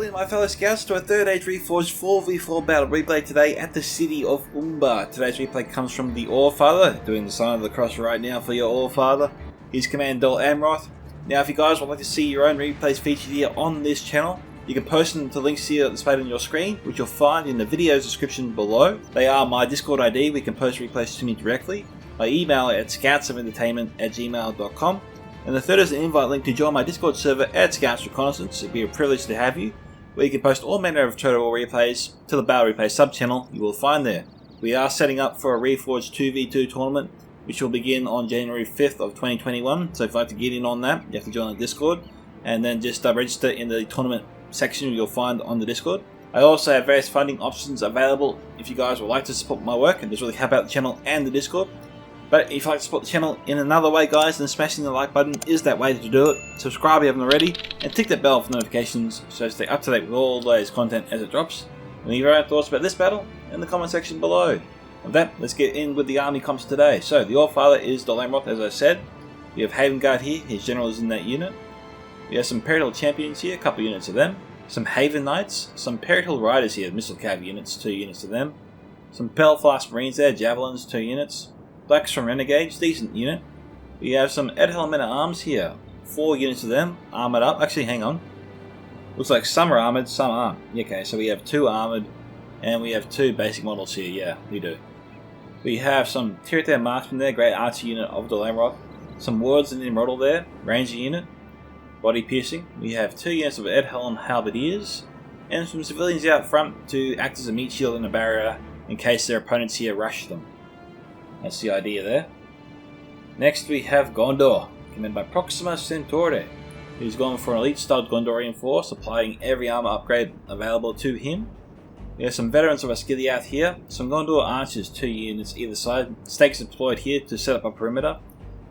in, my fellow scouts, to a third age Reforged 4v4 battle replay today at the city of Umbar. Today's replay comes from the AllFather, doing the sign of the cross right now for your AllFather. His command Dol Amroth. Now if you guys would like to see your own replays featured here on this channel, you can post them to links here displayed on your screen, which you'll find in the video's description below. They are my Discord ID, we can post replays to me directly. My email at scoutsofuntertainment@gmail.com. And the third is an invite link to join my Discord server at Scouts Reconnaissance. It'd be a privilege to have you, where you can post all manner of Total War replays to the Battle Replay sub-channel you will find there. We are setting up for a Reforged 2v2 tournament, which will begin on January 5th of 2021. So if you'd like to get in on that, you have to join the Discord, and then just register in the tournament section you'll find on the Discord. I also have various funding options available if you guys would like to support my work and just really help out the channel and the Discord. But if you'd like to support the channel in another way, guys, then smashing the like button is that way to do it. Subscribe if you haven't already, and tick that bell for notifications so stay up to date with all the latest content as it drops. And leave your own thoughts about this battle in the comment section below. With that, let's get in with the army comps today. So the AllFather is Dol Amroth, as I said. We have Haven Guard here, his general is in that unit. We have some Imperial Champions here, a couple of units of them. Some Haven Knights, some Imperial Riders here, Missile Cav units, 2 units of them. Some Pelfast Marines there, Javelins, 2 units. Blacks from Renegades, decent unit. We have some Edhelm Men-at-Arms here, 4 units of them, armoured up. Actually, hang on. Looks like some are armoured, some aren't. Okay, so we have 2 armoured, and we have 2 basic models here. Yeah, we do. We have some Tirithir Marksmen there, great archer unit of Dol Amroth. Some Wards and Imrodal there, ranger unit, body piercing. We have 2 units of Edhelm Halberdiers, and some civilians out front to act as a meat shield and a barrier in case their opponents here rush them. That's the idea there. Next we have Gondor, commanded by Proxima Centauri, who's gone for an elite styled Gondorian force, applying every armor upgrade available to him. We have some veterans of Osgiliath here, some Gondor archers, 2 units either side, stakes deployed here to set up a perimeter.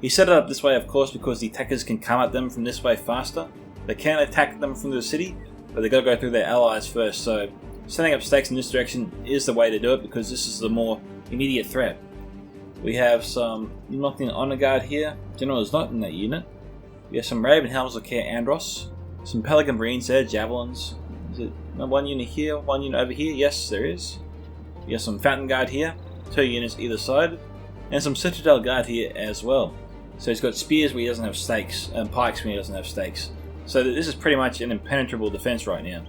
He set it up this way, of course, because the attackers can come at them from this way faster. They can attack them from the city, but they've got to go through their allies first, so setting up stakes in this direction is the way to do it, because this is the more immediate threat. We have some Noctin Honor Guard here. General is not in that unit. We have some Raven Helms of Care Andros. Some Pelican Marines there, Javelins. Is it 1 unit here, 1 unit over here? Yes, there is. We have some Fountain Guard here, 2 units either side. And some Citadel Guard here as well. So he's got spears where he doesn't have stakes, and pikes when he doesn't have stakes. So this is pretty much an impenetrable defense right now,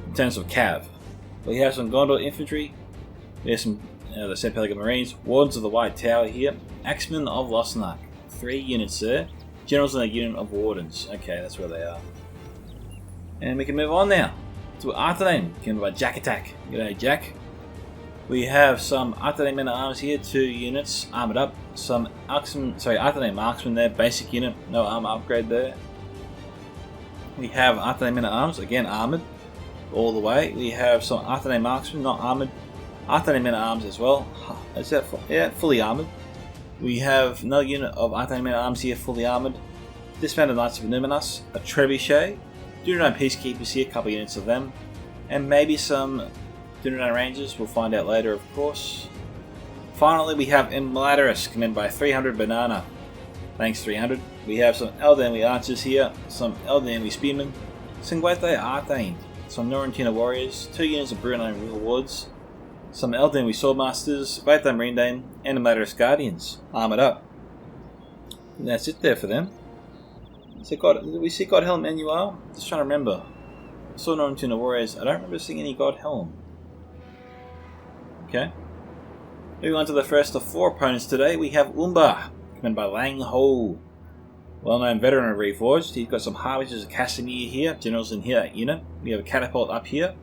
in terms of cav. We have some Gondor infantry. We have some, as I said, Pelican Marines, Wardens of the White Tower here, Axemen of Losnark, 3 units there, Generals in a unit of Wardens. Okay, that's where they are. And we can move on now to Artherdain, commanded by JackAttack. G'day, Jack. We have some Artherdain Men-at-Arms here, 2 units, armoured up. Some Artherdain Marksmen there, basic unit, no armour upgrade there. We have Artherdain Men-at-Arms, again armoured, all the way. We have some Artherdain Marksmen, not armoured. Artherdain Men-at-Arms as well. Is that yeah, fully armoured. We have no unit of Artherdain Men-at-Arms here, fully armoured. Dismounted Knights of Numinous, a Trebuchet. Dunedain Peacekeepers here, a couple units of them. And maybe some Dunedain Rangers, we'll find out later of course. Finally we have Imladris, commanded by 300 Banana. Thanks 300. We have some Eldanwy Archers here, some Eldanwy Spearmen, some Gwaithei Arthain, some Norentina Warriors, 2 units of Brunei River Wards, some Eldanwy Swordmasters, Gwaithei Marindane, and Imladris Guardians, armoured up. And that's it there for them. So did we see Godhelm NUR? Just trying to remember. I saw Norentina Warriors, I don't remember seeing any Godhelm. Okay. Moving on to the first of 4 opponents today, we have Umbar, commanded by Langoh. Well-known veteran of Reforged. He's got some Harvesters of Casimir here, generals in here unit. We have a catapult up here.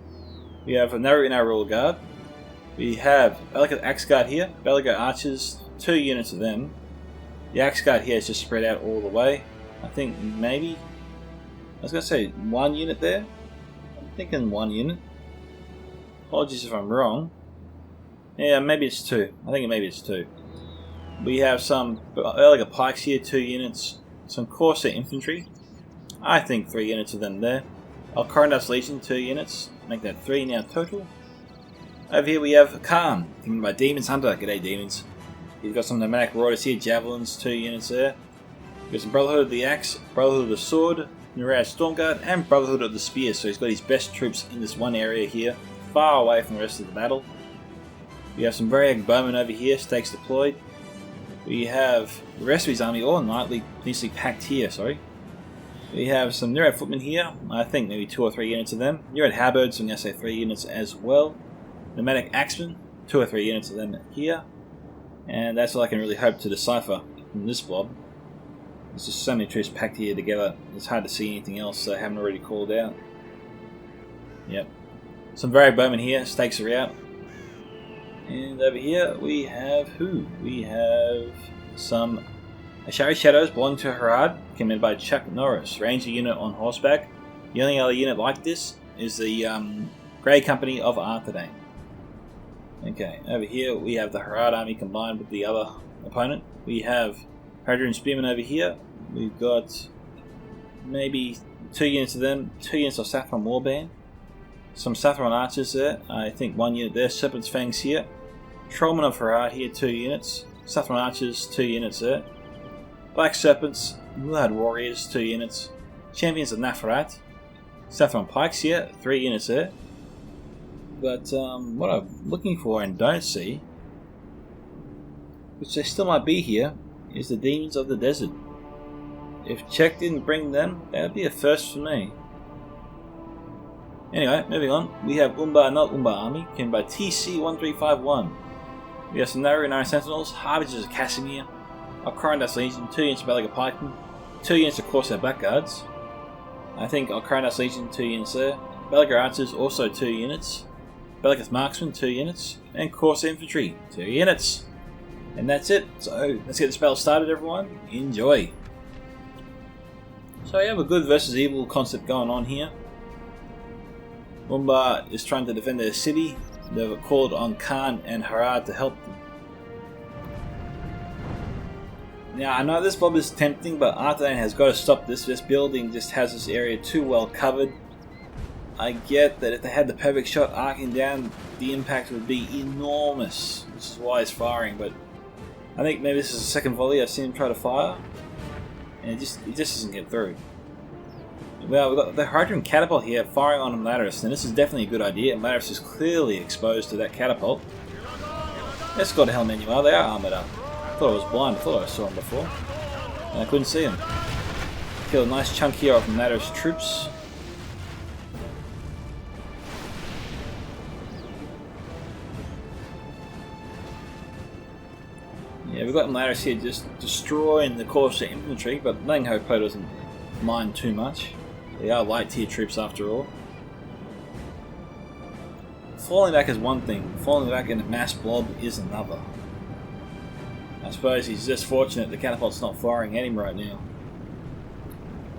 We have a Naru in our rule guard. We have Bellica Axe Guard here, Bellica Archers, 2 units of them. The Axe Guard here is just spread out all the way. I think maybe, I was going to say 1 unit there. I'm thinking 1 unit. Apologies if I'm wrong. Yeah, maybe it's 2. I think maybe it's 2. We have some Bellica Pikes here, 2 units. Some Corsair Infantry. I think 3 units of them there. Alcorandas Legion, 2 units. Make that 3 now total. Over here we have Khan, commanded by DemonsHunter. G'day Demons. He's got some Nomadic Marauders here, Javelins, 2 units there. We've got some Brotherhood of the Axe, Brotherhood of the Sword, Harad Stormguard, and Brotherhood of the Spear, so he's got his best troops in this one area here, far away from the rest of the battle. We have some very active bowmen over here, stakes deployed. We have the rest of his army all nicely packed here, sorry. We have some Nurad footmen here, I think maybe 2 or 3 units of them. Nurad halberds, I'm going to say 3 units as well. Nomadic axemen, 2 or 3 units of them here. And that's all I can really hope to decipher from this blob. There's just so many troops packed here together, it's hard to see anything else I haven't already called out. Yep. Some very bowmen here, stakes are out. And over here we have who? We have some Ashari Shadows belonging to Harad, commanded by CzechNoris, ranger unit on horseback. The only other unit like this is the Grey Company of Artherdain. Okay, over here we have the Harad army combined with the other opponent. We have Hadrian Spearmen over here. We've got maybe 2 units of them, 2 units of Saffron Warband. Some Saffron Archers there, I think 1 unit there, Serpent's Fangs here. Trollmen of Harad here, 2 units. Saffron Archers, 2 units there. Black Serpents, Mlad Warriors, 2 units. Champions of Nafarat. Saffron Pikes here, 3 units there. But what I'm looking for and don't see, which they still might be here, is the Demons of the Desert. If Czech didn't bring them, that would be a first for me. Anyway, moving on, we have Umbar, not Umbar army, commanded by TC-1351. We have some Narrow Iron Sentinels, Harbingers of Casimir, Alcarandas Legion, 2 units of Balaga Pikemen, 2 units of Corsair Blackguards. I think Alcarandas Legion, 2 units there. Balaga Archers, also 2 units. Belagath Marksmen, 2 units. And Corsair Infantry, 2 units. And that's it. So, let's get this battle started, everyone. Enjoy. So, you have a good versus evil concept going on here. Umbar is trying to defend their city. They've called on Khan and Harad to help them. Now, I know this blob is tempting, but Artherdain has got to stop this. This building just has this area too well covered. I get that if they had the perfect shot arcing down, the impact would be enormous. Which is why he's firing, but I think maybe this is the second volley I've seen him try to fire. And it just doesn't get through. Well, we've got the Hydrogen Catapult here firing on Imladris, and this is definitely a good idea. Imladris is clearly exposed to that catapult. Let's go to hell, men you are. They are armoured up. I thought I was blind. I thought I saw him before. And I couldn't see him. Kill a nice chunk here of Imladris troops. Yeah, we've got Imladris here just destroying the Corsair infantry, but Langoh doesn't mind too much. They are light tier troops after all. Falling back is one thing, falling back in a mass blob is another. I suppose he's just fortunate the catapult's not firing at him right now.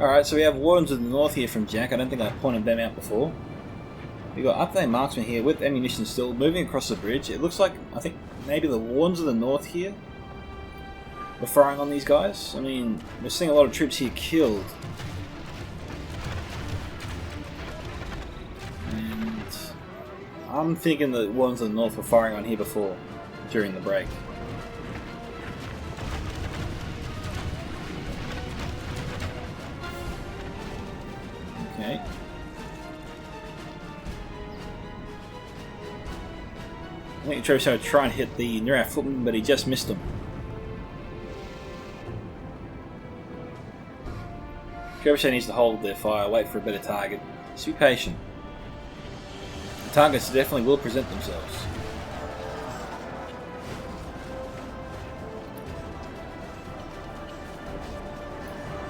Alright, so we have Wardens of the North here from Jack. I don't think I pointed them out before. We've got Artherdain Marksmen here with ammunition still, moving across the bridge. It looks like, I think, maybe the Wardens of the North here were firing on these guys. I mean, we're seeing a lot of troops here killed. And I'm thinking the Wardens of the North were firing on here before, during the break. Okay. I think Travis would try and hit the Nurad footman, but he just missed him. Trebuchet needs to hold their fire, wait for a better target. Just be patient. The targets definitely will present themselves.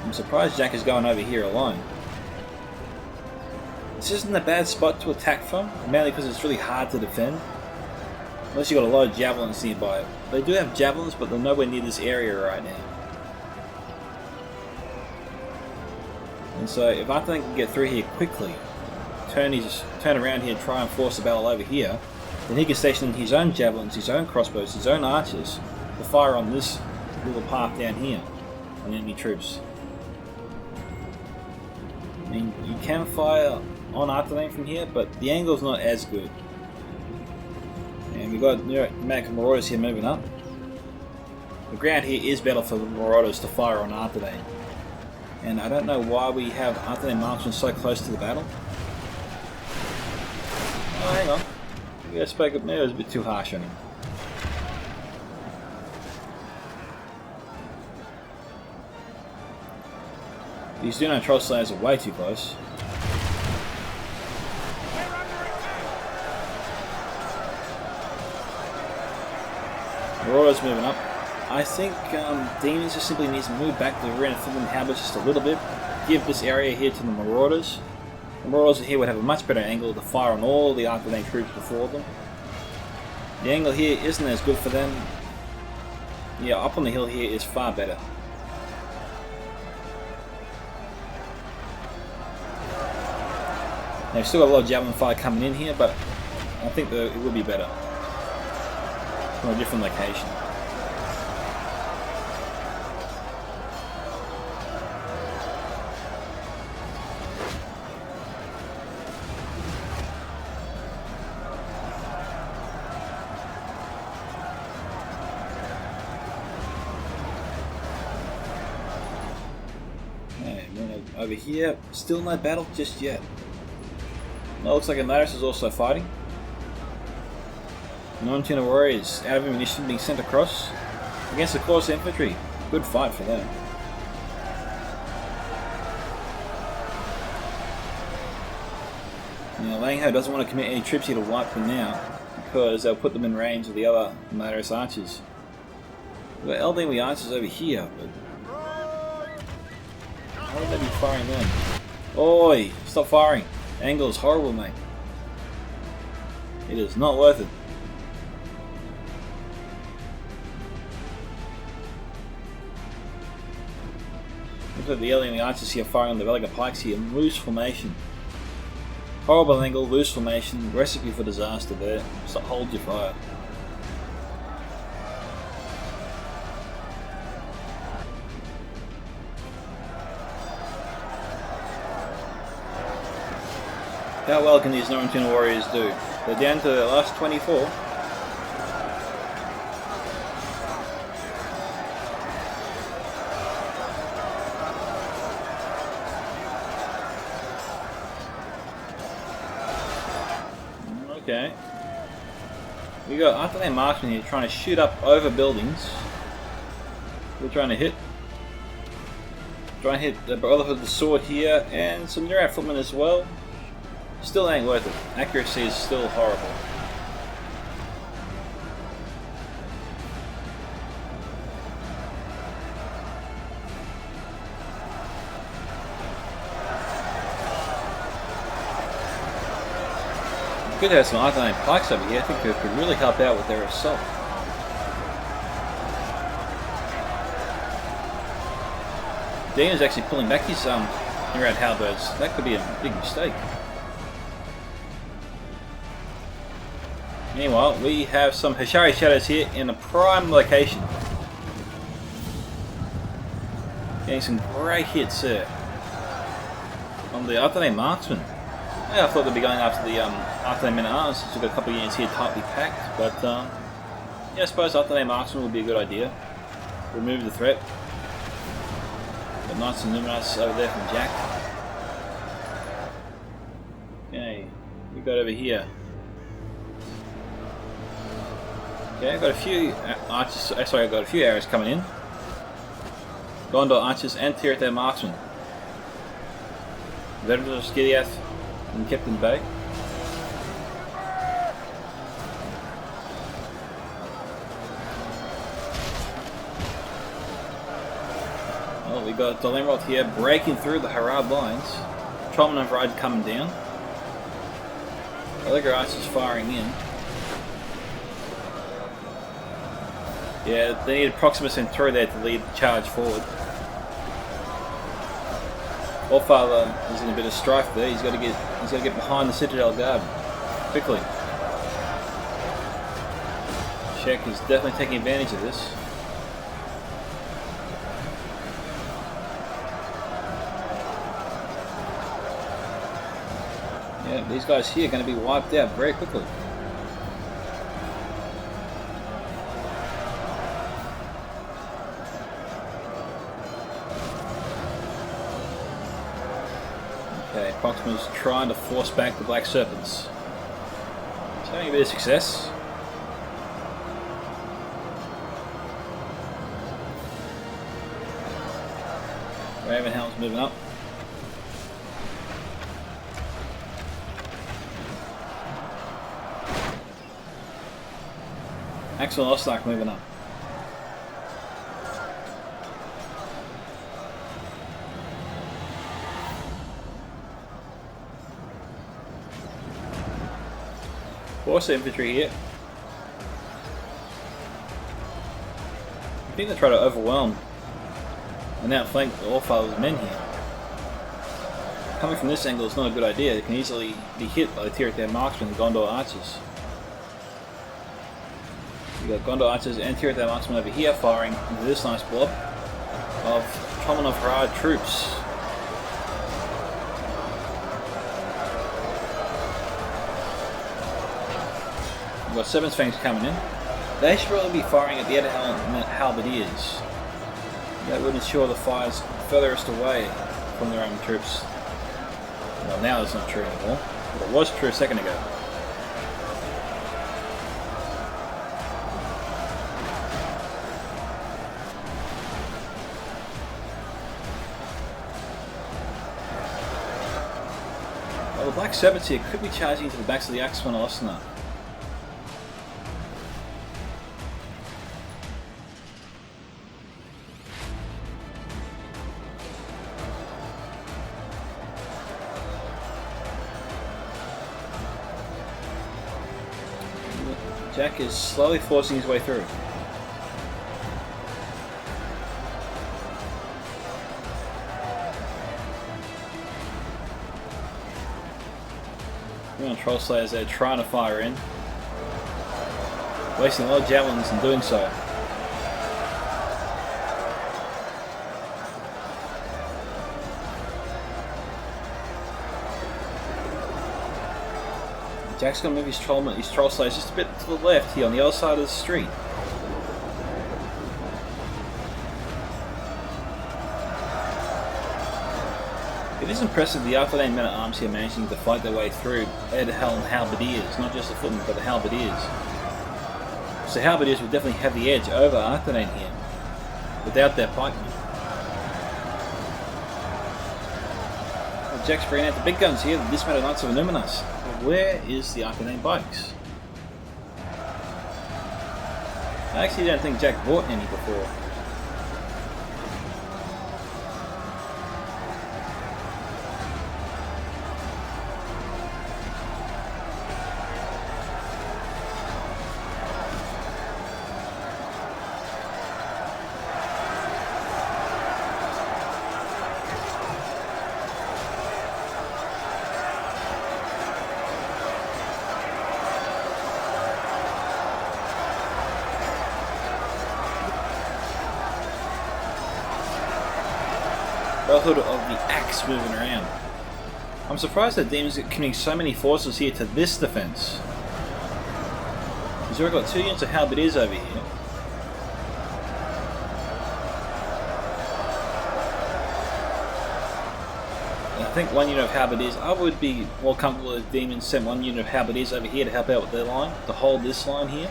I'm surprised Jack is going over here alone. This isn't a bad spot to attack from, mainly because it's really hard to defend. Unless you've got a lot of javelins nearby. They do have javelins, but they're nowhere near this area right now. And so if Artherdain can get through here quickly, turn around here and try and force the battle over here, then he can station his own javelins, his own crossbows, his own archers to fire on this little path down here on enemy troops. I mean, you can fire on Artherdain from here, but the angle's not as good. And we've got Nomadic Marauders here moving up. The ground here is better for the Marauders to fire on Artherdain. And I don't know why we have Artherdain marksmen so close to the battle. Oh, hang on. Maybe I spoke up. Maybe I was a bit too harsh on him. These Duno Troll Slayers are way too close. Marauders moving up. I think Demons just simply needs to move back the rear and fill in Halberds just a little bit. Give this area here to the Marauders. The Marauders here would have a much better angle to fire on all the Artherdain troops before them. The angle here isn't as good for them. Yeah, up on the hill here is far better. They've still got a lot of javelin fire coming in here, but I think that it would be better from a different location. Over here, still no battle just yet. Well, looks like Imladris is also fighting. Non-tuner warriors out of ammunition being sent across against the Course infantry. Good fight for them. Now Langoh doesn't want to commit any troops here to wipe them now because they'll put them in range of the other Imladris archers. We've got Eldenwe archers over here, but how would they be firing them? Oi! Stop firing! Angle is horrible, mate. It is not worth it. Look at the Eldenwe archers here firing on the Velaga pikes here in loose formation. Horrible angle, loose formation, recipe for disaster there. So hold your fire. How well can these non-tuner warriors do? They're down to the last 24. Okay. We got Artherdain marksmen here trying to shoot up over buildings. We're trying to hit. Try and hit the Brotherhood of the Sword here, and some Neurat footmen as well. Still ain't worth it. Accuracy is still horrible. Could have some Artherdain pikes over here. I think it could really help out with their assault. Demon's actually pulling back his Neurat halberds. That could be a big mistake. Meanwhile, we have some Hashari Shadows here in a prime location. Getting some great hits there on the Artherdain marksmen. Yeah, I thought they'd be going after the Artherdain men-at-arms since we've got a couple of units here tightly packed, but yeah, I suppose Artherdain marksmen would be a good idea. Remove the threat. Got Knights and Luminous over there from Jack. Okay, we got over here. Okay, I've got a few archers. Sorry, I've got a few arrows coming in. Gondor archers and Tirith marksmen. Veterans of Gileath and kept in bay. Well, we got Amroth here breaking through the Harad lines. Trollman of Ride coming down. Other archers firing in. Yeah, they need a Proxima Centauri there to lead the charge forward. AllFather is in a bit of strife there. He's got to get behind the Citadel Guard quickly. Czech is definitely taking advantage of this. Yeah, these guys here are going to be wiped out very quickly. Okay, Proxima's trying to force back the Black Serpents. It's having a bit of success. Ravenhelm's moving up. Axel Ostak moving up. Force infantry here. I think they try to overwhelm and outflank the AllFather's men here. Coming from this angle is not a good idea. They can easily be hit by the Tirith marksmen and Gondor archers. You've got Gondor archers and Tirith marksmen over here firing into this nice blob of Tomanov Harad troops. We've got Seven's Fangs coming in. They should probably be firing at the Edahel halberdiers. That would ensure the fire's furthest away from their own troops. Well, now it's not true anymore, but it was true a second ago. Well, the Black Serpents here could be charging into the backs of the Axemen Osna. Jack is slowly forcing his way through. We're on Troll Slayers there trying to fire in. Wasting a lot of javelins in doing so. Jack's going to move his troll slayers just a bit to the left here on the other side of the street. It is impressive the Artherdain men-at-arms here managing to fight their way through Edahel and halberdiers, not just the footmen but the halberdiers. So halberdiers would definitely have the edge over Artherdain here, without their pikemen. Well, Jack's bringing out the big guns here, the dismounted Knights of Numinas. Where is the Artherdain bikes? I actually don't think Jack bought any before. Brotherhood of the Axe moving around. I'm surprised that Demons are committing so many forces here to this defense. He's already got 2 units of halberdiers over here. And I think 1 unit of halberdiers, I would be more comfortable if Demons sent 1 unit of halberdiers over here to help out with their line, to hold this line here.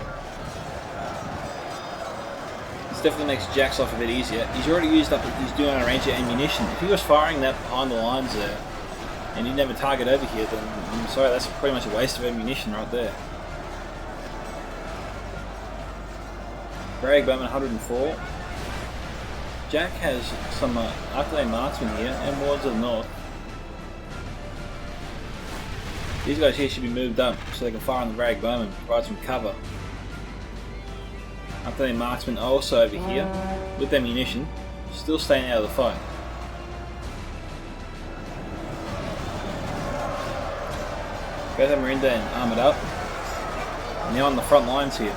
Definitely makes Jack's life a bit easier. He's already used up his dual range ammunition. If he was firing that behind the lines there and he'd never target over here, then I'm sorry, that's pretty much a waste of ammunition right there. Bragg Bowman 104. Jack has some Artherdain marksmen here and wards to the north. These guys here should be moved up so they can fire on the Bragg Bowman, provide some cover. Artherdain marksmen also over here with their munition, still staying out of the fight. Both Marindan armoured up, and now on the front lines here.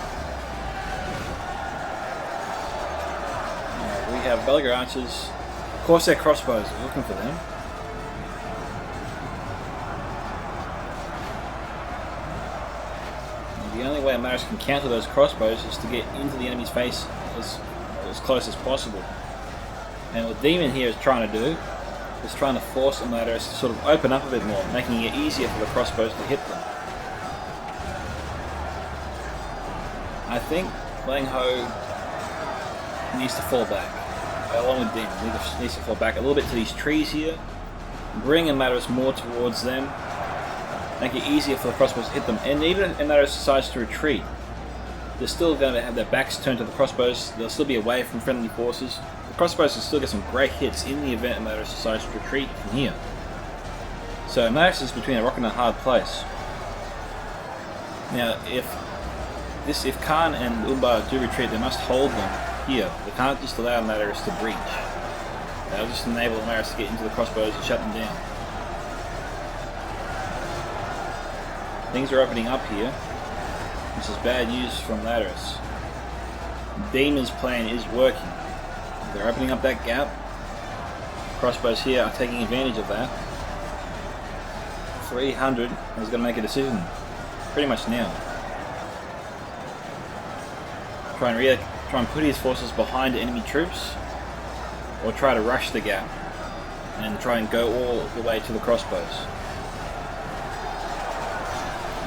We have Belgar archers, of course their crossbows, we're looking for them. The only way Imladris can counter those crossbows is to get into the enemy's face as close as possible. And what Demon here is trying to do is trying to force Imladris to sort of open up a bit more, making it easier for the crossbows to hit them. I think Langoh needs to fall back, along with Dim. Needs to fall back a little bit to these trees here, bring Imladris more towards them, make it easier for the crossbows to hit them, and even if Imladris decides to retreat, they're still going to have their backs turned to the crossbows, they'll still be away from friendly forces. The crossbows will still get some great hits in the event Imladris decides to retreat from here. So Imladris is between a rock and a hard place. Now, if Khan and Umbar do retreat, they must hold them here. They can't just allow Imladris to breach. They'll just enable Imladris to get into the crossbows and shut them down. Things are opening up here. This is bad news from Imladris. Demon's plan is working. They're opening up that gap. Crossbows here are taking advantage of that. 300 is going to make a decision pretty much now. Try and put his forces behind enemy troops, or try to rush the gap and try and go all the way to the crossbows.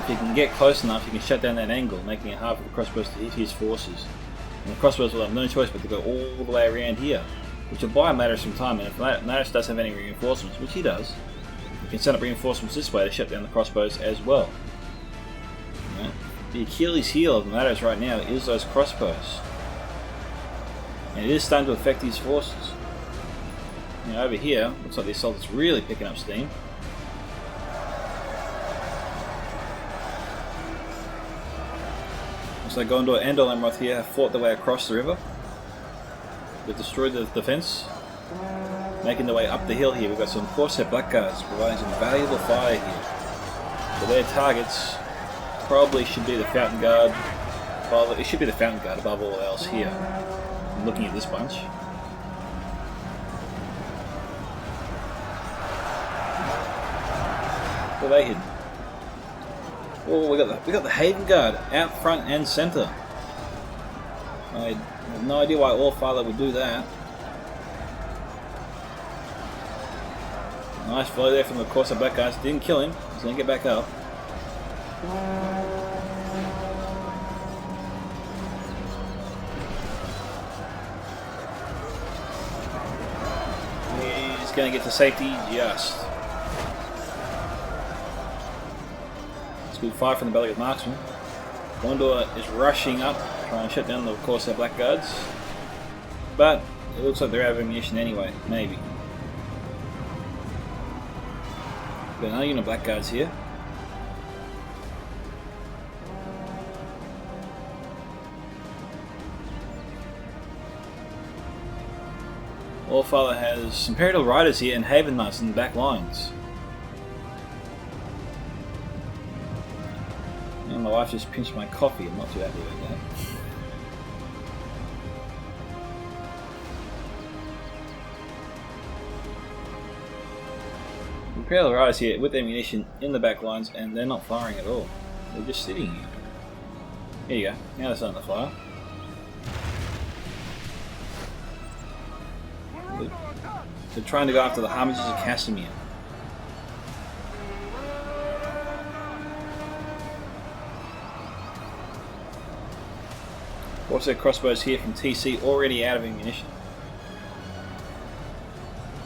If you can get close enough, you can shut down that angle, making it hard for the crossbows to hit his forces. And the crossbows will have no choice but to go all the way around here, which will buy Imladris some time. And if Imladris does have any reinforcements, which he does, you can set up reinforcements this way to shut down the crossbows as well. Right. The Achilles heel of Imladris right now is those crossbows, and it is starting to affect his forces. Now over here, looks like the assault is really picking up steam. Looks like Gondor and Amroth here have fought their way across the river. They've destroyed the defense. Making their way up the hill here, we've got some Corsair Blackguards providing some valuable fire here. So their targets probably should be the Fountain Guard. Well, it should be the Fountain Guard above all else here. I'm looking at this bunch. Where are they hidden? Oh, we got the Haven Guard out front and centre. I have no idea why AllFather would do that. Nice volley there from the Corsair Blackguards. Didn't kill him. He's going to get back up. He's going to get to safety just. It's good fire from the Bellic Marksman. Gondor is rushing up, trying to shut down the Corsair Blackguards. But it looks like they're out of ammunition anyway, maybe. Got another unit of Blackguards here. AllFather has Imperial Riders here and Haven Knights in the back lines. And my wife just pinched my coffee, I'm not too happy about that. Imperial Riders here with ammunition in the back lines, and they're not firing at all. They're just sitting here. Here you go, now they're starting to fire. They're trying to go after the Harmagers of Casimir. Also crossbows here from TC, already out of ammunition.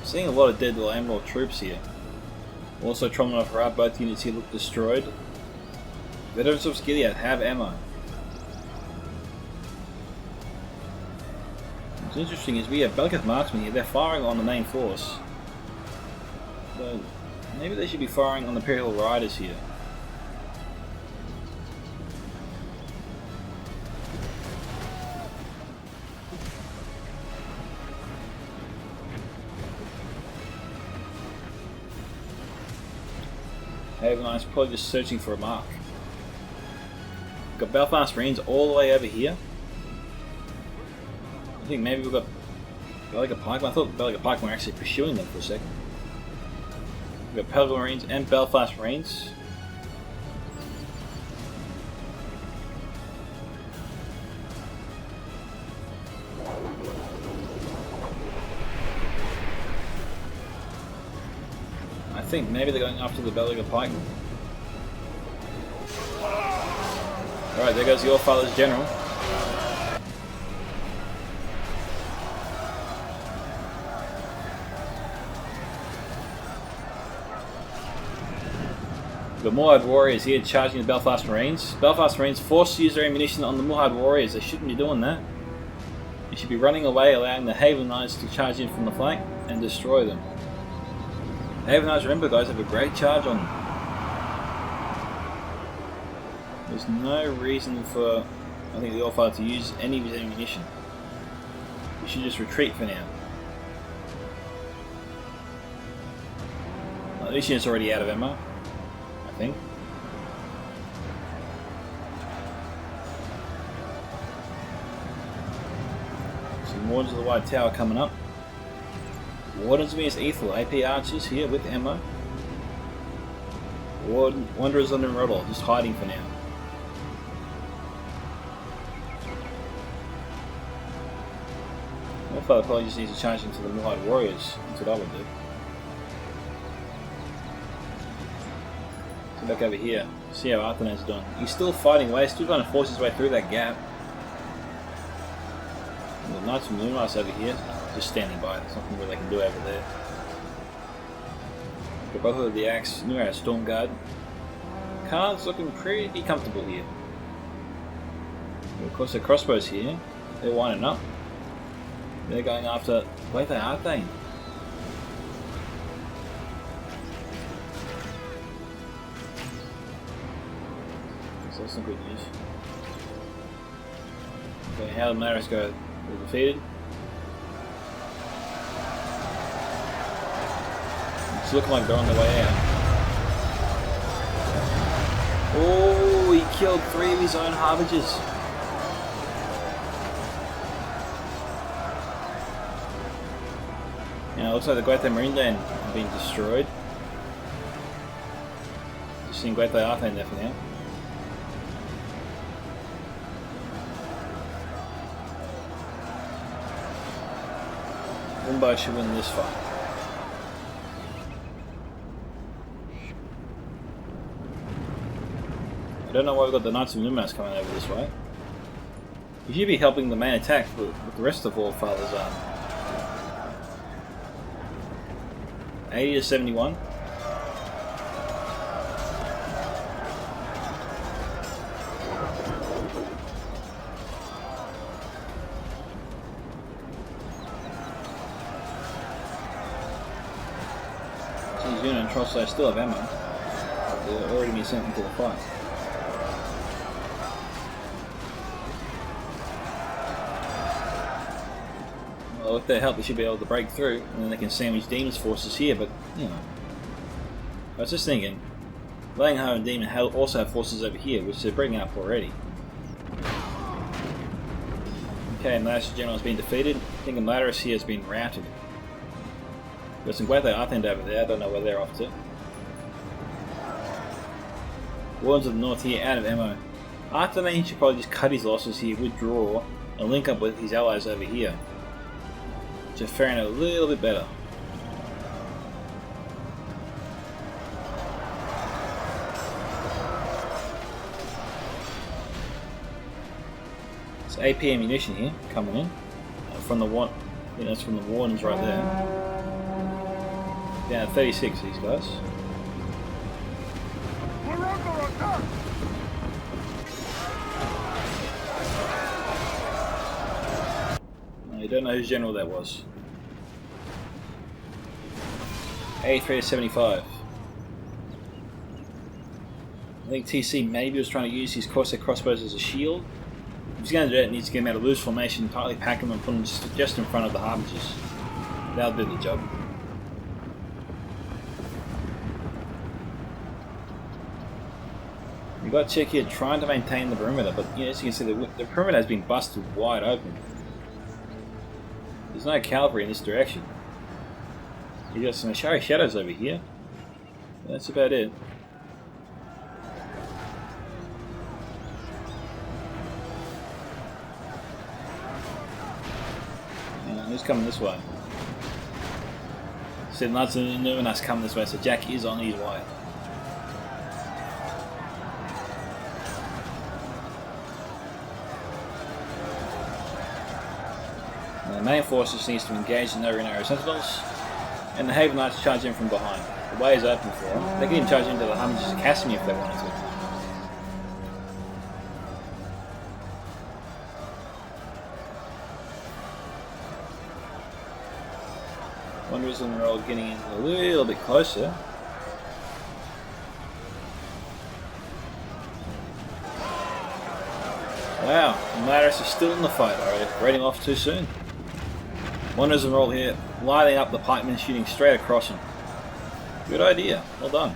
Seeing a lot of dead Amroth troops here. Also Trollman of Harad, both units here look destroyed. Veterans of Gilead have ammo. What's interesting is we have Belgic Marksmen here, they're firing on the main force. But maybe they should be firing on the Imperial Riders here. Haven Knights probably just searching for a mark. We've got Belfast Marines all the way over here. I think maybe we've got Belgic Pikemen. I thought Belgic Pikemen were actually pursuing them for a second. We've got Pelgrim Marines and Belfast Marines. I think maybe they're going after the belly of the pike. Alright, there goes the AllFather's general. The Muhad warriors here charging the Belfast Marines. Belfast Marines forced to use their ammunition on the Muhad warriors. They shouldn't be doing that. You should be running away, allowing the Haven Knights to charge in from the flank and destroy them. The Haven Knights, remember guys, have a great charge on them. There's no reason for, I think, the AllFather to use any of his ammunition. You should just retreat for now. Well, this unit's already out of ammo, I think. Some Wardens of the White Tower coming up. Wardens of Minas Ethel, AP archers here with ammo. Wanderers on the Rodol, just hiding for now. AllFather probably just needs to charge into the Muhad warriors. That's what I would do. Back over here, see how Artherdain's doing. He's still fighting away, still trying to force his way through that gap. And the Knights from Imladris over here, just standing by. There's nothing really they can do over there. Got both of the axe, new arrow Storm Guard. Khan's looking pretty comfortable here. But of course, the crossbows here, they're winding up. They're going after Artherdain. So that's some good news. Okay, how did Imladris go? They're defeated. It's looking like they're on their way out. Oh, he killed 3 of his own Harbingers. Now it looks like the Great Marine Dane have been destroyed. Just seeing Great Artherdain there for now. Umbar should win this fight. I don't know why we've got the Knights of Imladris coming over this way. You should be helping the main attack with the rest of AllFather's army. 80 to 71. Unit and Trossai still have ammo. They're already been sent into the fight. Well, with their help, they should be able to break through, and then they can sandwich Demon's forces here. But you know, I was just thinking, Langoh and Demon also have forces over here, which they're bringing up already. Okay, Imladris' general has been defeated. I think Imladris here has been routed. There's some Great Artherdain over there, I don't know where they're off to. Wardens of the North here, out of ammo. Artherdain should probably just cut his losses here, withdraw, and link up with his allies over here. Just faring a little bit better. It's AP ammunition here, coming in. From the one, I think that's from the Wardens right there. Down 36 these guys. I don't know whose general that was. 83 to 75. I think TC maybe was trying to use his Corsair crossbows as a shield. If he's going to do that, he needs to get him out of loose formation, tightly pack him and put him just in front of the Harbingers. That'll do the job. You've got Czech here trying to maintain the perimeter, but you know, as you can see, the perimeter has been busted wide open. There's no cavalry in this direction. You've got some Ashari shadows over here. That's about it. Who's coming this way? Said Knights of Numenus come this way, so Jack is on his way. Now the main force just needs to engage the no arrow sentinels, and the Haven Knights charge in from behind. The way is open for them. They can even charge into the Humminges of Casimir if they wanted to. Wanderers and they're all getting in a little bit closer. Wow, Imladris is still in the fight. Alright, raiding off too soon. Wanderers and all here, lining up the pikemen, shooting straight across them. Good idea, well done.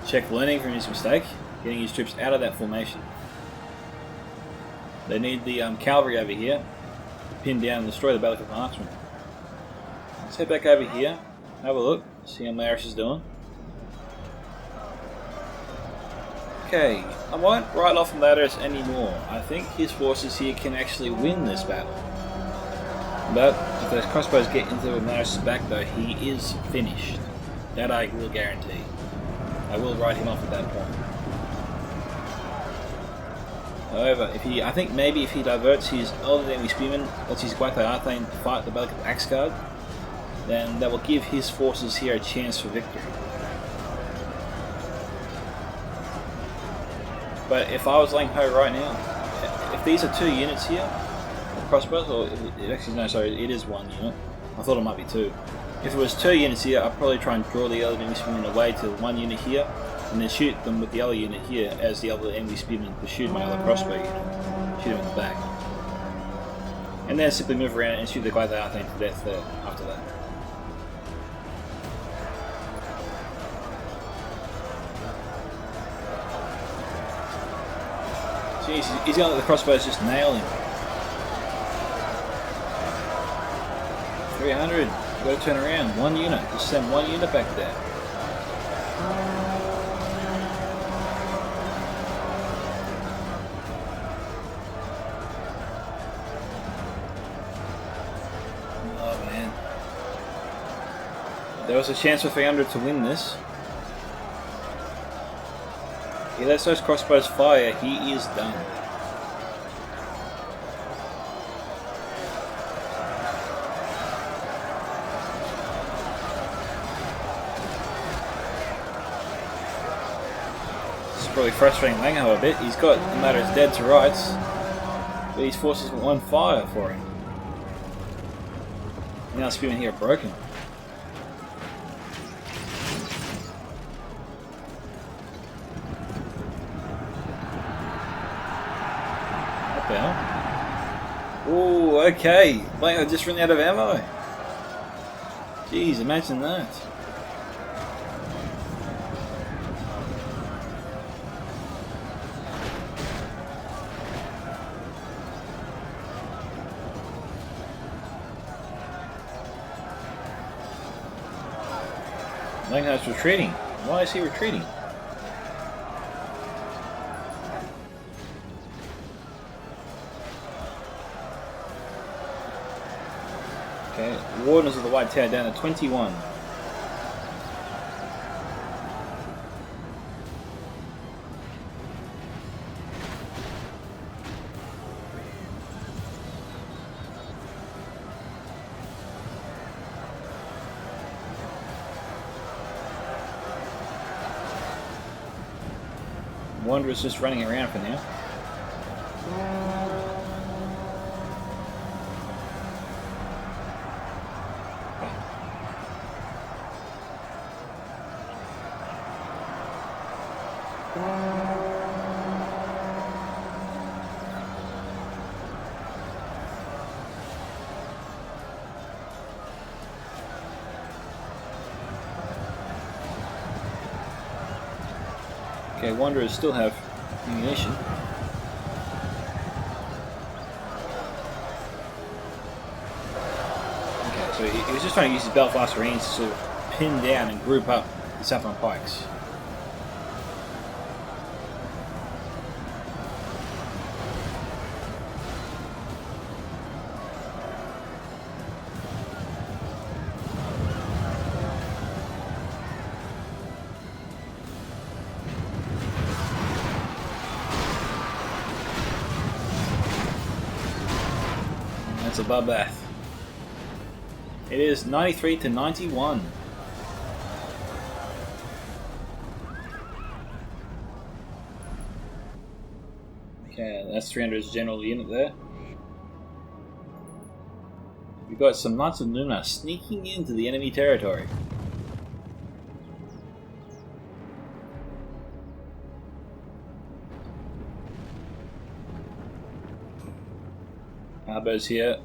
Czech learning from his mistake, getting his troops out of that formation. They need the cavalry over here to pin down and destroy the Balic marksmen. Let's head back over here, have a look, see how Imladris is doing. Okay, I won't write off Imladris anymore. I think his forces here can actually win this battle. But if those crossbows get into Imladris' back though, he is finished. That I will guarantee. I will write him off at that point. However, I think maybe if he diverts his Artherdain spearmen, that's his Artherdain to fight the Balic of Axgard, then that will give his forces here a chance for victory. But if I was Langoh right now, if these are 2 units here, crossbows, or actually no, sorry, it is 1 unit. I thought it might be 2. If it was 2 units here, I'd probably try and draw the other enemy spearmen away to 1 unit here, and then shoot them with the other unit here as the other enemy spearmen pursued my other crossbow unit. Shoot them in the back. And then simply move around and shoot the guy that I think to death there after that. Jeez, he's going to let the crossbows just nail him. 300. Go turn around, 1 unit, just send 1 unit back there. Oh man. There was a chance for 300 to win this. He lets those crossbows fire, he is done. Probably frustrating Langoh a bit. He's got Imladris dead to rights, but his forces won't fire for him. Now spearmen here are broken. What the hell? Ooh, okay. Langoh just ran out of ammo. Jeez, imagine that. Langoh's retreating. Why is he retreating? Okay, Wardens of the White Tower down to 21. Wanderer's just running around for now. Okay, Wanderers still have ammunition. Okay, so he was just trying to use his Belfast range to sort of pin down and group up the Saffron Pikes. It's a bloodbath. It is 93 to 91. Okay, that's 300's general unit there. We've got some Knights of Nuna sneaking into the enemy territory. Harbo's here,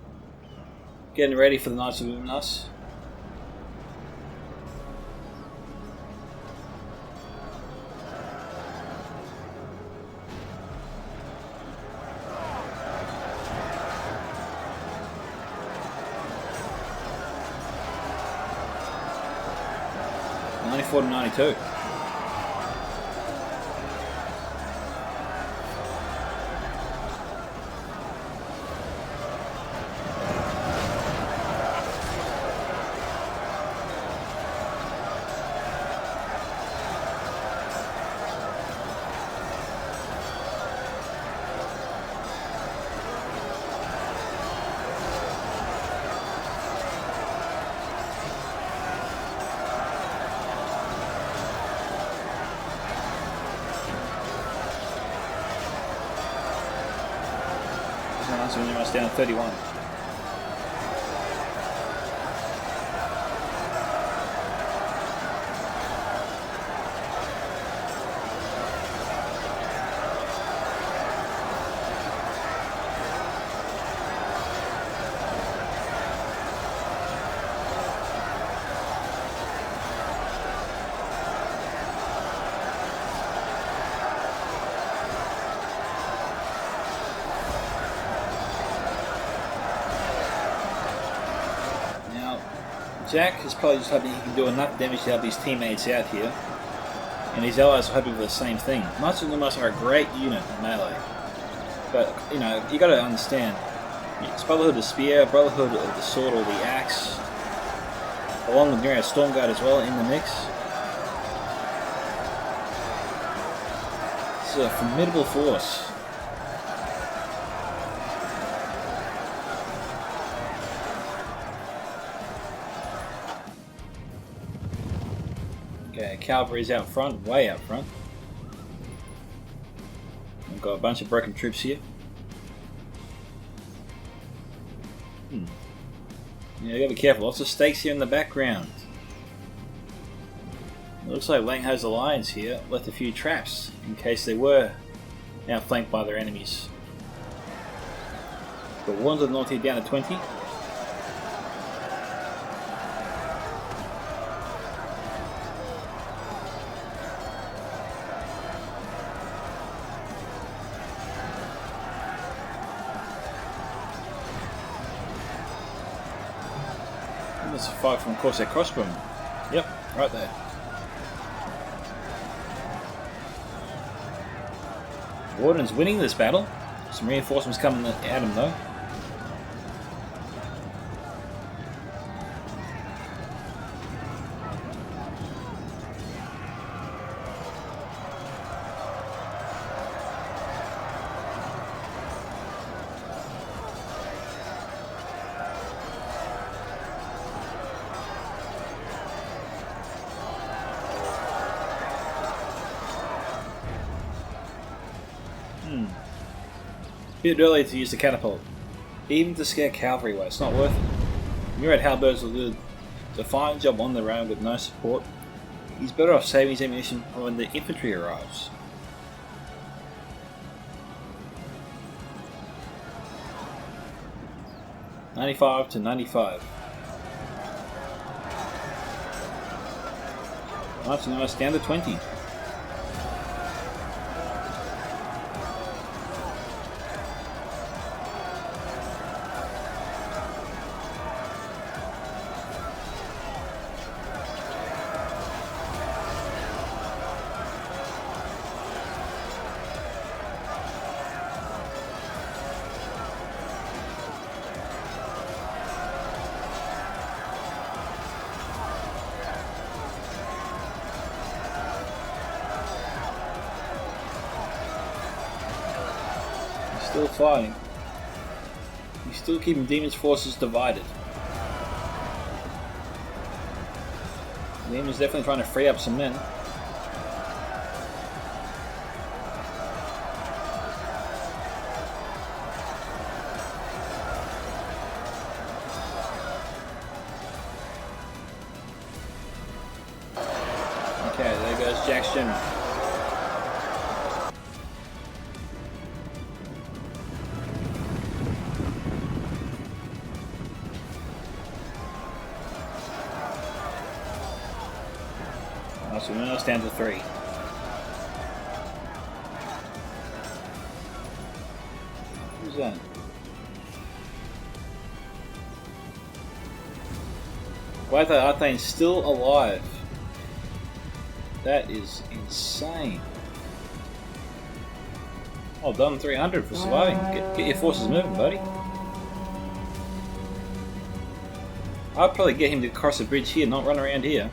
getting ready for the Knights of Umnas. To 92. It's down to 31. Jack is probably just hoping he can do enough damage to help his teammates out here, and his allies are hoping for the same thing. Knights of Lumos are a great unit in melee, but you know, you got to understand, it's Brotherhood of the Spear, Brotherhood of the Sword or the Axe, along with Nero Stormguard as well in the mix. It's a formidable force. Okay, cavalry's out front, way out front. We've got a bunch of broken troops here. Yeah, you gotta be careful. Lots of stakes here in the background. It looks like Langoh's alliance here left a few traps in case they were outflanked by their enemies. The Warns of the North here down to 20. That's a fight from Corsair Crossbowman. Yep, right there. Warden's winning this battle. Some reinforcements coming at him though. Bit early to use the catapult. Even to scare cavalry away, it's not worth it. Murad Halberds will do a fine job on the road with no support. He's better off saving his ammunition for when the infantry arrives. $95 to 95. Nice, down to 20. Still fighting. He's still keeping Demon's forces divided. Demon's definitely trying to free up some men. Okay, there goes Jack's general. So we're now down to 3. Who's that? Why the Artherdain's still alive? That is insane. Well done, 300 for surviving. Get your forces moving, buddy. I'd probably get him to cross the bridge here, not run around here.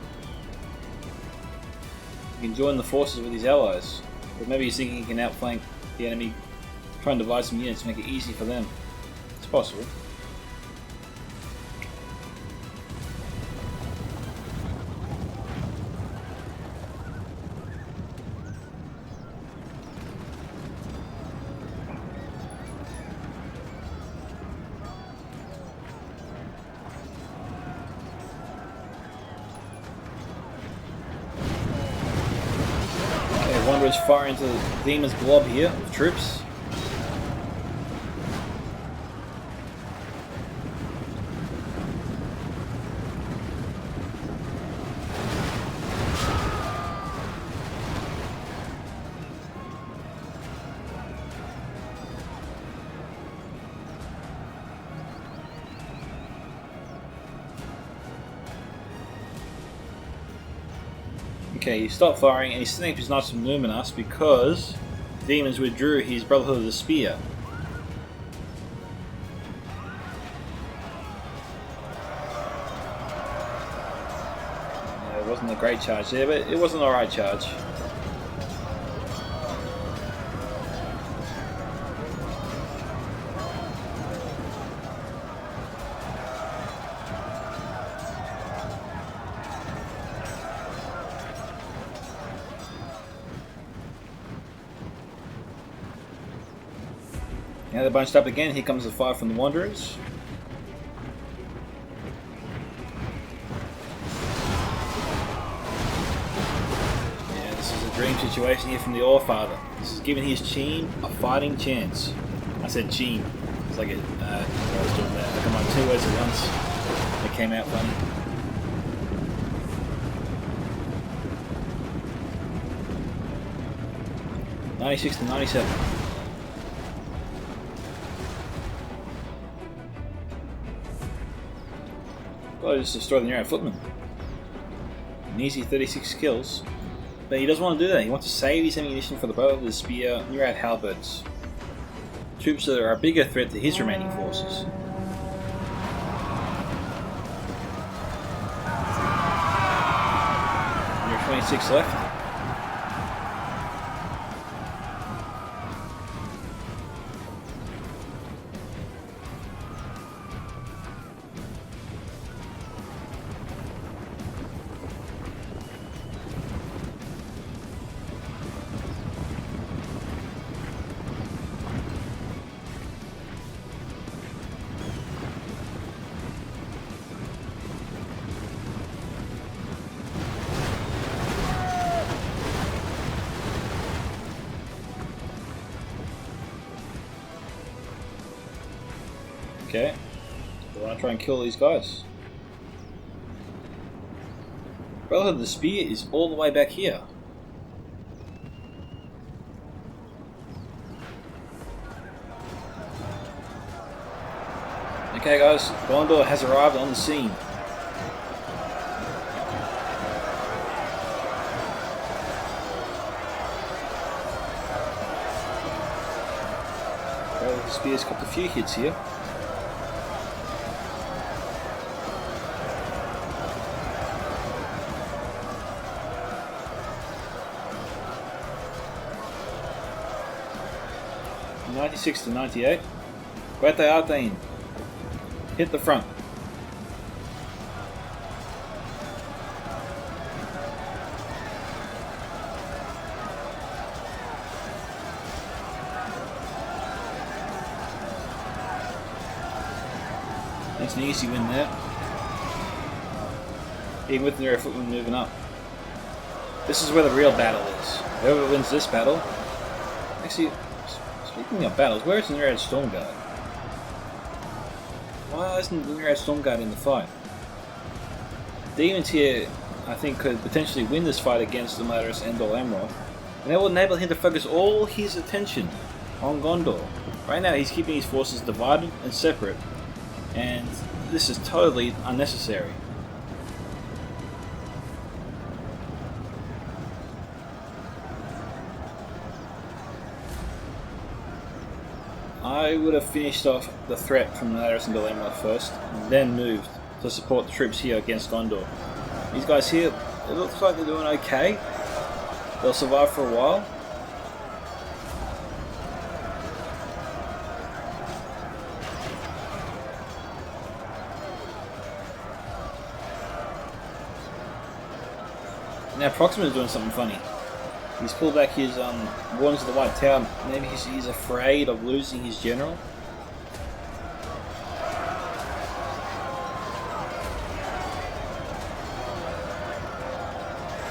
He can join the forces with his allies. But maybe he's thinking he can outflank the enemy, try and divide some units, make it easy for them. It's possible. Wanderers fire into the Demon's blob here with troops. Okay, he stopped firing and he still is not some Luminous because Demons withdrew his Brotherhood of the Spear. Yeah, it wasn't a great charge there, but it was an alright charge. Now they're bunched up again. Here comes the fire from the Wanderers. Yeah, this is a dream situation here from the AllFather. This is giving his team a fighting chance. I said team. It's like I was doing that. I combined 2 words at once. It came out funny. '96 to 97. Well, just destroy the Nearad footman. An easy 36 kills. But he doesn't want to do that. He wants to save his ammunition for the Brotherhood of the Spear, Nearad halberds. Troops that are a bigger threat to his remaining forces. 26 left. Okay, we want to try and kill these guys. Brotherhood of the Spear is all the way back here. Okay guys, Gondor has arrived on the scene. Brotherhood of the Spear's got a few hits here. '96 to 98. Artherdain Hit the front. That's an easy win there. Even with the footman moving up. This is where the real battle is. Whoever wins this battle... Actually, speaking of battles, where is Nerad Stormguard? Why isn't Nerad Stormguard in the fight? Demons here, I think, could potentially win this fight against Imladris and Amroth, and that will enable him to focus all his attention on Gondor. Right now he's keeping his forces divided and separate, and this is totally unnecessary. I would have finished off the threat from Imladris and Amroth first, and then moved to support the troops here against Gondor. These guys here, it looks like they're doing okay. They'll survive for a while. Now Proxima is doing something funny. He's pulled back his Wardens of the White Tower. Maybe he's afraid of losing his general.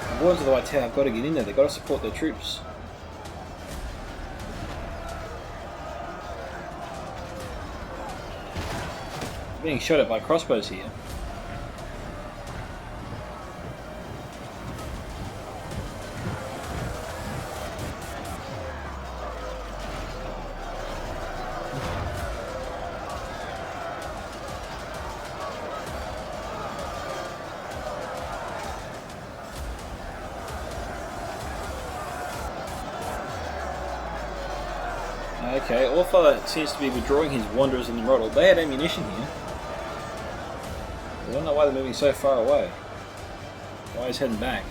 The Wardens of the White Tower have got to get in there. They've got to support their troops. Being shot at by crossbows here. Okay, AllFather seems to be withdrawing his Wanderers in the Model. They had ammunition here. I don't know why they're moving so far away. Why he's heading back?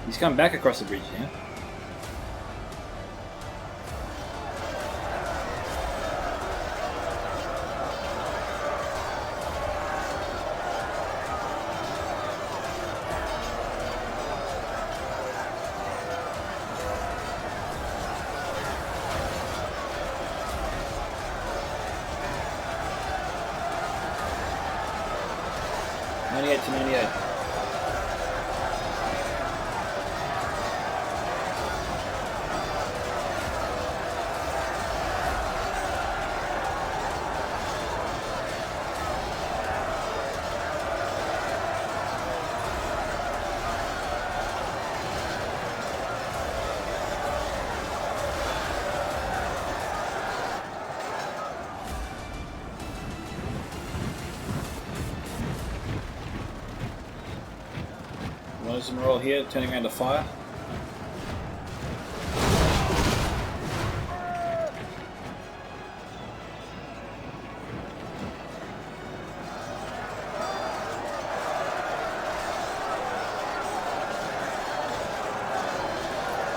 He's come back across the bridge now. To 98. Some roll here, turning around to fire.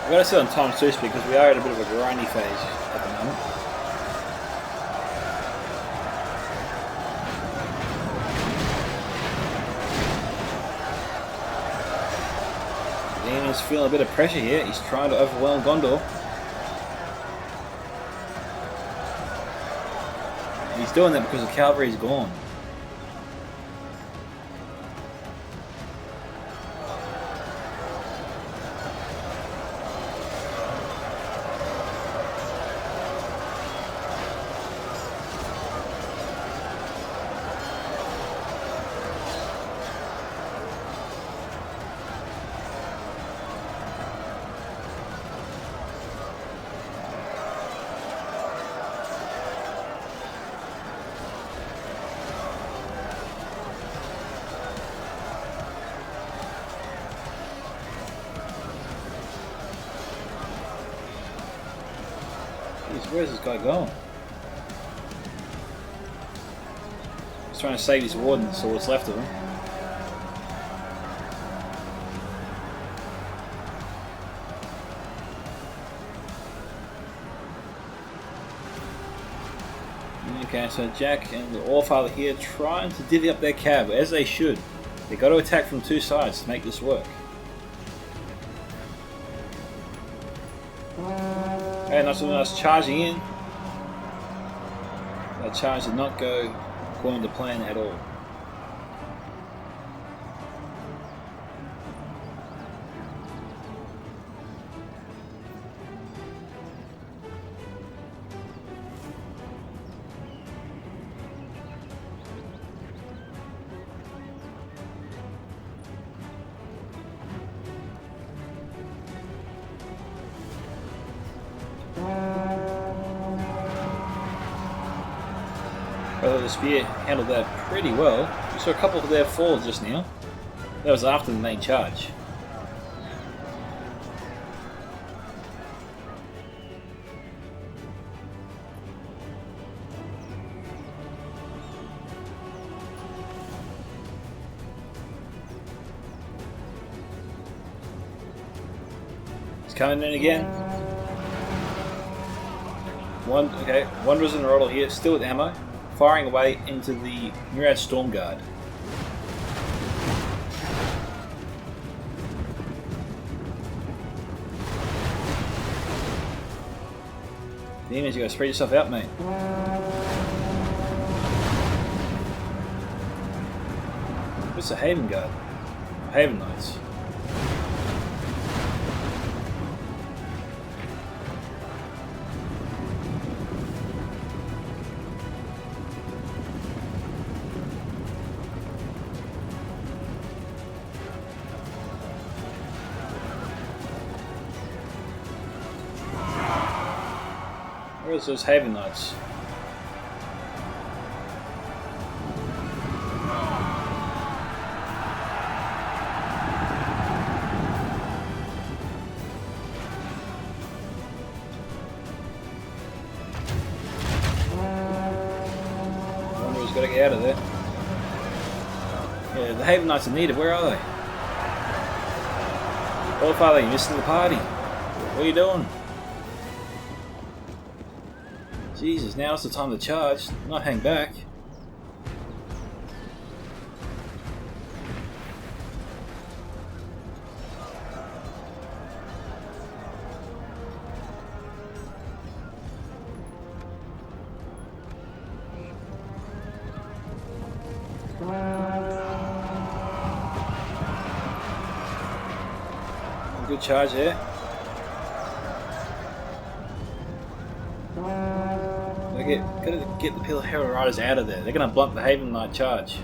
We've got to sit on time too, because we are at a bit of a grindy phase at the moment. He's feeling a bit of pressure here. He's trying to overwhelm Gondor. He's doing that because the cavalry's gone. Where's this guy going? He's trying to save his wardens, so what's left of him. Okay, so Jack and the AllFather here trying to divvy up their cab, as they should. They've got to attack from two sides to make this work. Okay, not someone else charging in. That charge did not go according to plan at all. Although the spear handled that pretty well. We saw a couple of their falls just now. That was after the main charge. It's coming in again. Wanderers in the roll here, still with ammo. Firing away into the Murad Storm Guard. Demons, you gotta spread yourself out, mate. What's the Haven Guard? Haven Knights. Where's those Haven Knights? Wanderer's got to get out of there. Yeah, the Haven Knights are needed. Where are they? AllFather, you're missing the party. What are you doing? Jesus, now's the time to charge, not hang back. Good charge there. Gotta get the Pillar Hero Riders out of there. They're gonna block the Haven Knight charge.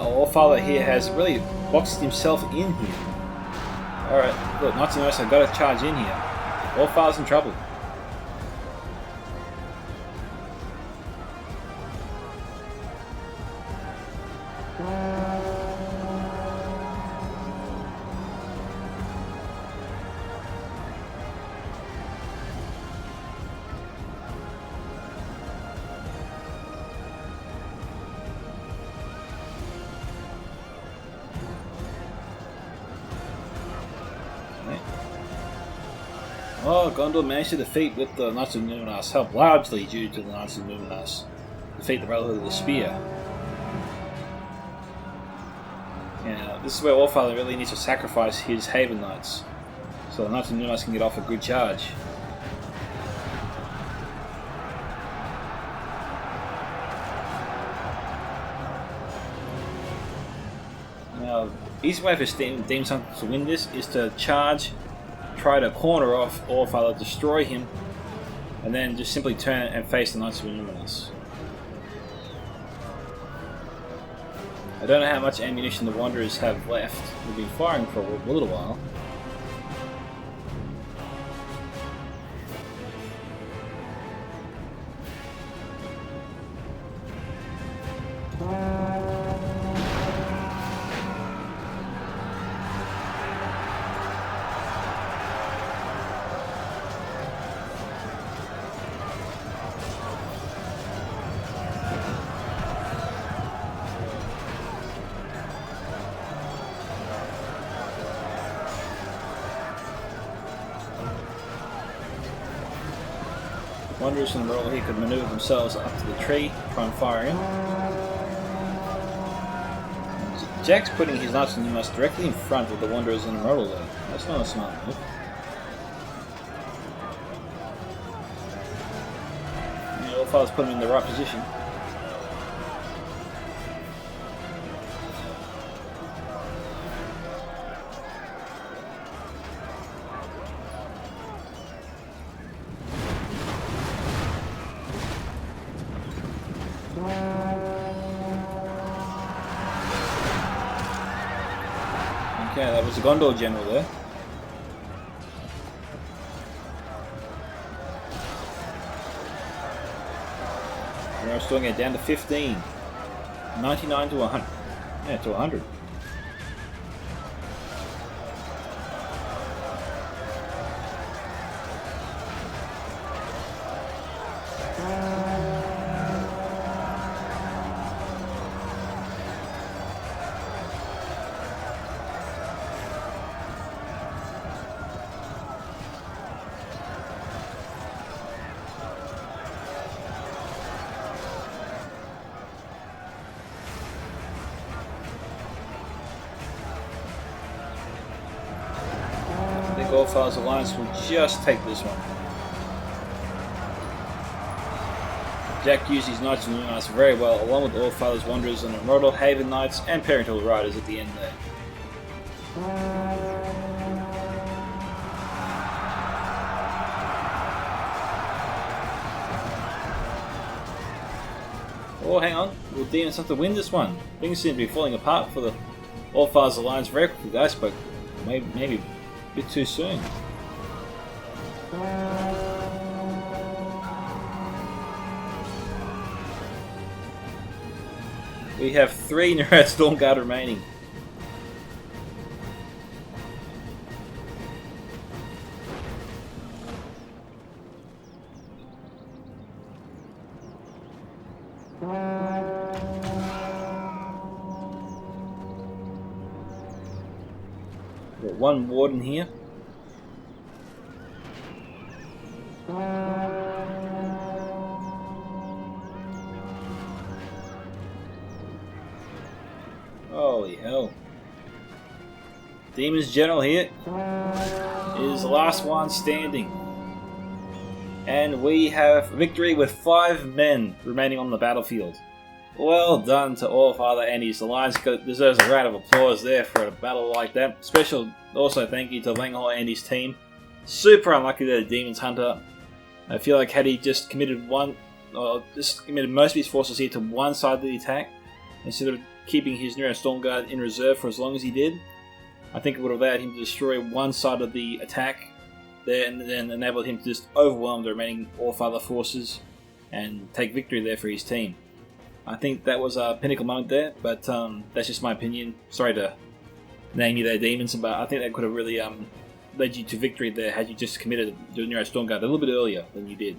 AllFather here has really boxed himself in here. Alright, look, not so nice, I've got to charge in here. AllFather's in trouble. Oh, Gondor managed to defeat with the Knights of Numenor, helped largely due to the Knights of Numenor. Defeat the Brotherhood of the Spear. Yeah, this is where AllFather really needs to sacrifice his Haven Knights, so the Knights of Numenor can get off a good charge. Now, the easy way for DemonsHunter to win this is to charge, try to corner off AllFather, destroy him, and then just simply turn and face the Knights of Numenor. I don't know how much ammunition the Wanderers have left. They've been firing for a little while. Wanderers in the roll here could maneuver themselves up to the tree, try and fire in. Jack's putting his knights and units directly in front of the Wanderers in the roll though. That's not a smart move. Yeah, AllFather's put him in the right position. Okay, that was the Gondor general there. We're restoring it down to 15. 99 to 100. Yeah, to 100. AllFather's alliance will just take this one. Jack used his knights and knights very well, along with AllFather's wanderers and Amroth Haven knights and Parental riders at the end there. Oh, hang on. Will DemonsHunter win this one? Things seem to be falling apart for the AllFather's alliance very quickly, guys, but maybe a bit too soon. We have 3 Nerad Stormguard remaining. We've got 1 warden here. Holy hell. Demon's General here is the last one standing. And we have victory with 5 men remaining on the battlefield. Well done to AllFather and his alliance. Deserves a round of applause there for a battle like that. Special also thank you to Langoh and his team. Super unlucky there, DemonsHunter. I feel like had he just committed most of his forces here to one side of the attack, instead of keeping his Nerad Stormguard in reserve for as long as he did, I think it would have allowed him to destroy one side of the attack there and then enabled him to just overwhelm the remaining AllFather forces and take victory there for his team. I think that was a pinnacle moment there, but that's just my opinion. Sorry to name you there, Demons, but I think that could have really led you to victory there had you just committed your Nerad Stormguard a little bit earlier than you did.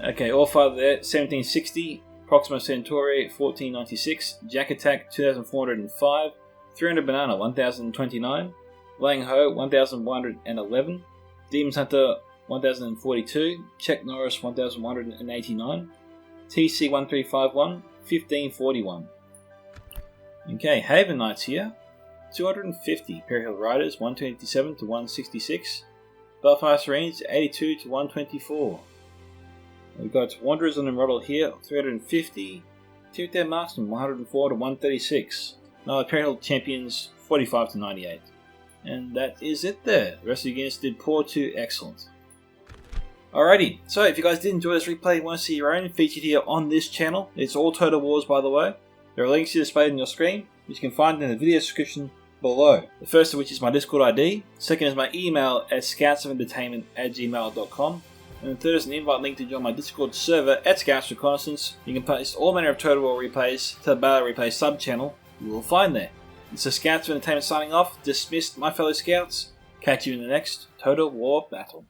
Okay, AllFather there, 1760, Proxima Centauri, 1496, JackAttack, 2405, 300 Banana, 1029, Langoh, 1111, DemonsHunter, 1042, CzechNoris, 1189, TC 1351, 1541. Okay, Haven Knights here, 250, Imperial Riders, 127 to 166, Belfast Marines, 82 to 124. We've got Wanderers on the model here, 350, Tier Marksman, 104 to 136. Now Imperial Champions, 45 to 98. And that is it there. The rest of the units did poor to excellent. Alrighty, so if you guys did enjoy this replay and want to see your own featured here on this channel, it's all Total Wars by the way. There are links here displayed on your screen, which you can find in the video description below. The first of which is my Discord ID, second is my email at scoutsoфentertainment@gmail.com, and the third is an invite link to join my Discord server at Scouts Reconnaissance. You can post all manner of Total War replays to the Battle Replay sub channel you will find there. This is Scouts of Entertainment signing off, dismissed my fellow Scouts. Catch you in the next Total War battle.